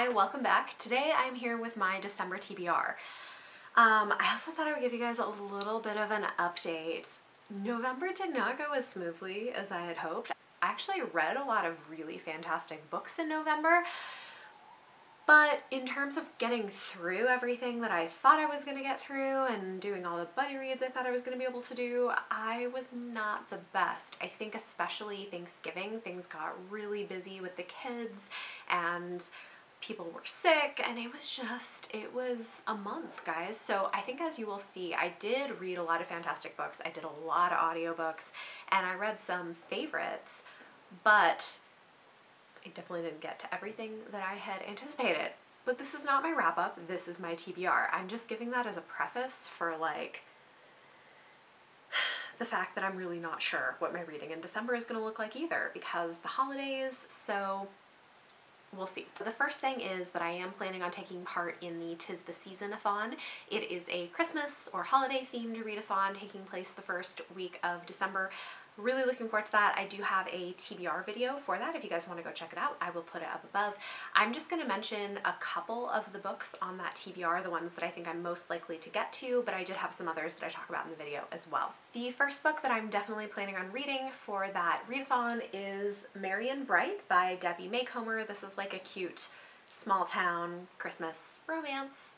Hi, welcome back. Today I'm here with my December TBR. I also thought I would give you guys a little bit of an update. November did not go as smoothly as I had hoped. I actually read a lot of really fantastic books in November, but in terms of getting through everything that I thought I was going to get through and doing all the buddy reads I thought I was going to be able to do, I was not the best. I think especially Thanksgiving, things got really busy with the kids and people were sick, and it was a month, guys. So I think, as you will see, I did read a lot of fantastic books. I did a lot of audiobooks, and I read some favorites, but I definitely didn't get to everything that I had anticipated. But this is not my wrap up, this is my TBR. I'm just giving that as a preface for like the fact that I'm really not sure what my reading in December is gonna look like either, because the holidays, so we'll see. The first thing is that I am planning on taking part in the 'Tis the Season-a-thon. It is a Christmas or holiday themed readathon taking place the first week of December. Really looking forward to that. I do have a TBR video for that. If you guys want to go check it out, I will put it up above. I'm just going to mention a couple of the books on that TBR, the ones that I think I'm most likely to get to, but I did have some others that I talk about in the video as well. The first book that I'm definitely planning on reading for that readathon is Merry and Bright by Debbie Macomber. This is like a cute small town Christmas romance.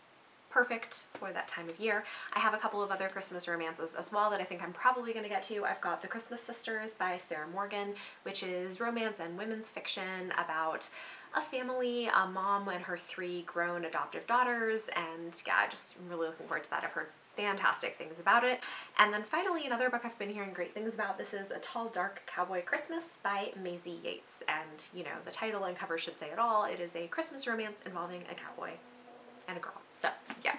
Perfect for that time of year. I have a couple of other Christmas romances as well that I think I'm probably going to get to. I've got The Christmas Sisters by Sarah Morgan, which is romance and women's fiction about a family, a mom and her 3 grown adoptive daughters, and yeah, just really looking forward to that. I've heard fantastic things about it. And then finally, another book I've been hearing great things about. This is A Tall Dark Cowboy Christmas by Maisie Yates, and you know, the title and cover should say it all. It is a Christmas romance involving a cowboy and a girl. So yeah,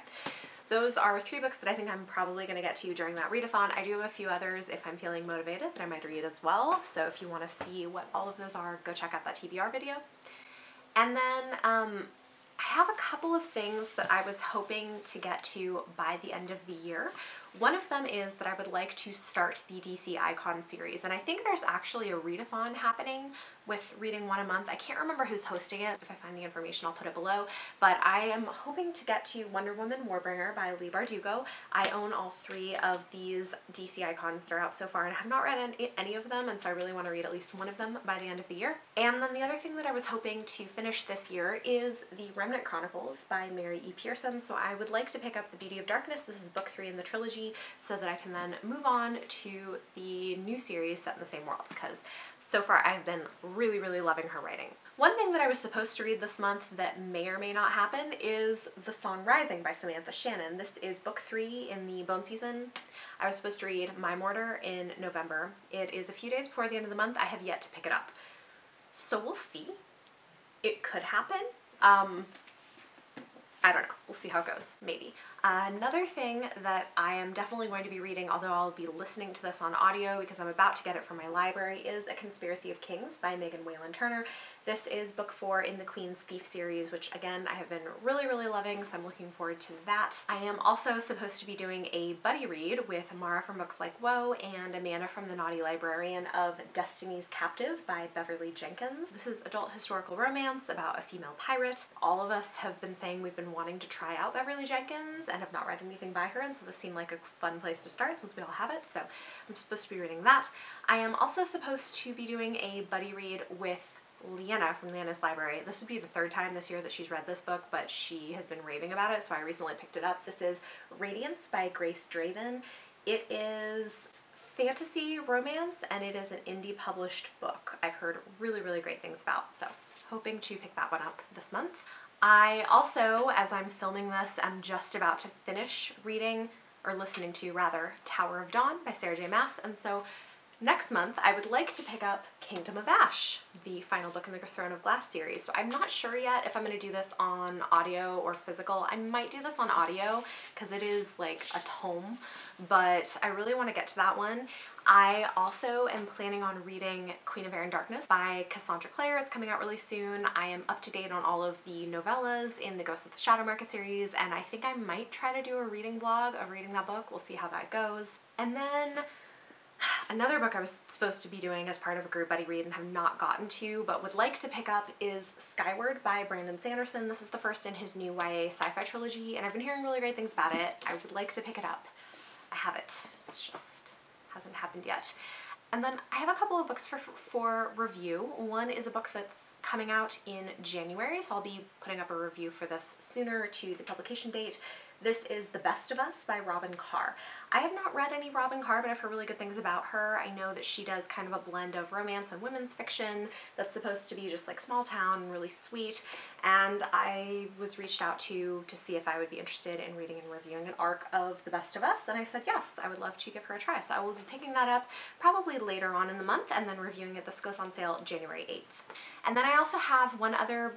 those are 3 books that I think I'm probably going to get to during that readathon. I do have a few others if I'm feeling motivated that I might read as well. So if you want to see what all of those are, go check out that TBR video. And then I have a couple of things that I was hoping to get to by the end of the year. One of them is that I would like to start the DC Icon series, and I think there's actually a readathon happening with reading one a month. I can't remember who's hosting it. If I find the information, I'll put it below. But I am hoping to get to Wonder Woman Warbringer by Leigh Bardugo. I own all 3 of these DC Icons that are out so far, and I have not read any of them, and so I really want to read at least one of them by the end of the year. And then the other thing that I was hoping to finish this year is The Remnant Chronicles by Mary E. Pearson. So I would like to pick up The Beauty of Darkness. This is book 3 in the trilogy, so that I can then move on to the new series set in the same world, because so far I've been really loving her writing. One thing that I was supposed to read this month that may or may not happen is The Song Rising by Samantha Shannon. This is book 3 in the Bone season. I was supposed to read My Mortar in November. It is a few days before the end of the month. I have yet to pick it up. So we'll see. It could happen. I don't know. We'll see how it goes. Maybe. Another thing that I am definitely going to be reading, although I'll be listening to this on audio because I'm about to get it from my library, is A Conspiracy of Kings by Megan Whalen Turner. This is book 4 in the Queen's Thief series, which again I have been really loving, so I'm looking forward to that. I am also supposed to be doing a buddy read with Mara from Books Like Whoa and Amanda from The Naughty Librarian of Destiny's Captive by Beverly Jenkins. This is adult historical romance about a female pirate. All of us have been saying we've been wanting to try out Beverly Jenkins and have not read anything by her, and so this seemed like a fun place to start since we all have it, so I'm supposed to be reading that. I am also supposed to be doing a buddy read with Leanna from Leanna's Library. This would be the 3rd time this year that she's read this book, but she has been raving about it, so I recently picked it up. This is Radiance by Grace Draven. It is fantasy romance, and it is an indie published book I've heard really great things about, so hoping to pick that one up this month. I also, as I'm filming this, am just about to finish reading, or listening to rather, Tower of Dawn by Sarah J. Maas, and so next month I would like to pick up Kingdom of Ash, the final book in the Throne of Glass series. So I'm not sure yet if I'm going to do this on audio or physical. I might do this on audio because it is like a tome, but I really want to get to that one. I also am planning on reading Queen of Air and Darkness by Cassandra Clare. It's coming out really soon. I am up to date on all of the novellas in the Ghost of the Shadow Market series, and I think I might try to do a reading vlog of reading that book. We'll see how that goes. And then Another book I was supposed to be doing as part of a group buddy read and have not gotten to, but would like to pick up, is Skyward by Brandon Sanderson. This is the first in his new YA sci-fi trilogy, and I've been hearing really great things about it. I would like to pick it up. I have it. It's just hasn't happened yet. And then I have a couple of books for review. One is a book that's coming out in January, so I'll be putting up a review for this sooner to the publication date. This is The Best of Us by Robin Carr. I have not read any Robin Carr, but I've heard really good things about her. I know that she does kind of a blend of romance and women's fiction that's supposed to be just like small town and really sweet, and I was reached out to see if I would be interested in reading and reviewing an arc of The Best of Us, and I said yes, I would love to give her a try. So I will be picking that up probably later on in the month and then reviewing it. This goes on sale January 8th. And then I also have one other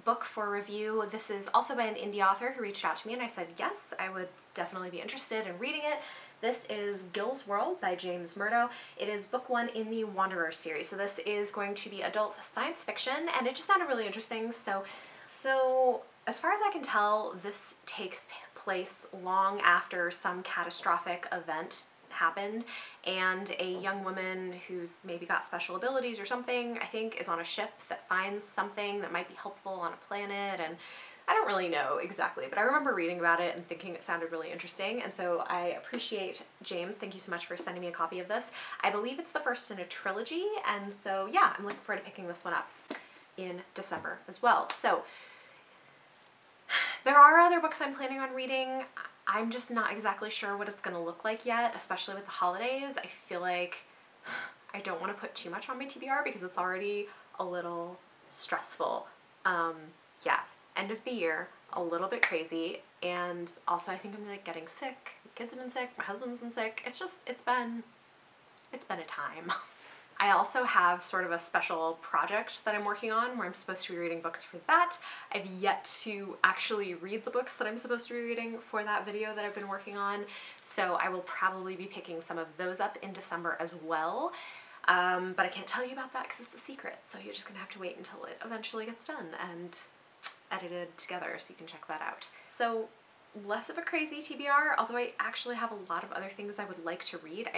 book for review. This is also by an indie author who reached out to me, and I said yes, I would definitely be interested in reading it. This is Gil's World by James Moreau. It is book 1 in the Wanderer series. So this is going to be adult science fiction, and it just sounded really interesting. So as far as I can tell, this takes place long after some catastrophic event happened, and a young woman who's maybe got special abilities or something, I think, is on a ship that finds something that might be helpful on a planet, and I don't really know exactly, but I remember reading about it and thinking it sounded really interesting, and so I appreciate James. Thank you so much for sending me a copy of this. I believe it's the first in a trilogy, and so yeah, I'm looking forward to picking this one up in December as well. So there are other books I'm planning on reading. I'm just not exactly sure what it's going to look like yet, especially with the holidays. I feel like I don't want to put too much on my TBR because it's already a little stressful. Yeah, end of the year, a little bit crazy, and also I think I'm like getting sick. My kids have been sick, my husband's been sick. It's been a time. I also have sort of a special project that I'm working on where I'm supposed to be reading books for that. I've yet to actually read the books that I'm supposed to be reading for that video that I've been working on, so I will probably be picking some of those up in December as well. But I can't tell you about that because it's a secret, so you're just gonna have to wait until it eventually gets done and edited together so you can check that out. So less of a crazy TBR, although I actually have a lot of other things I would like to read.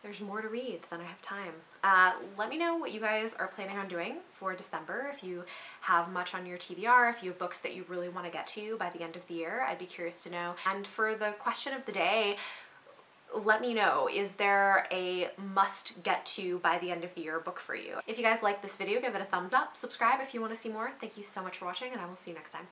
There's more to read than I have time. Let me know what you guys are planning on doing for December. If you have much on your TBR, if you have books that you really want to get to by the end of the year, I'd be curious to know. And for the question of the day, let me know, is there a must get to by the end of the year book for you? If you guys like this video, give it a thumbs up, subscribe if you want to see more. Thank you so much for watching, and I will see you next time.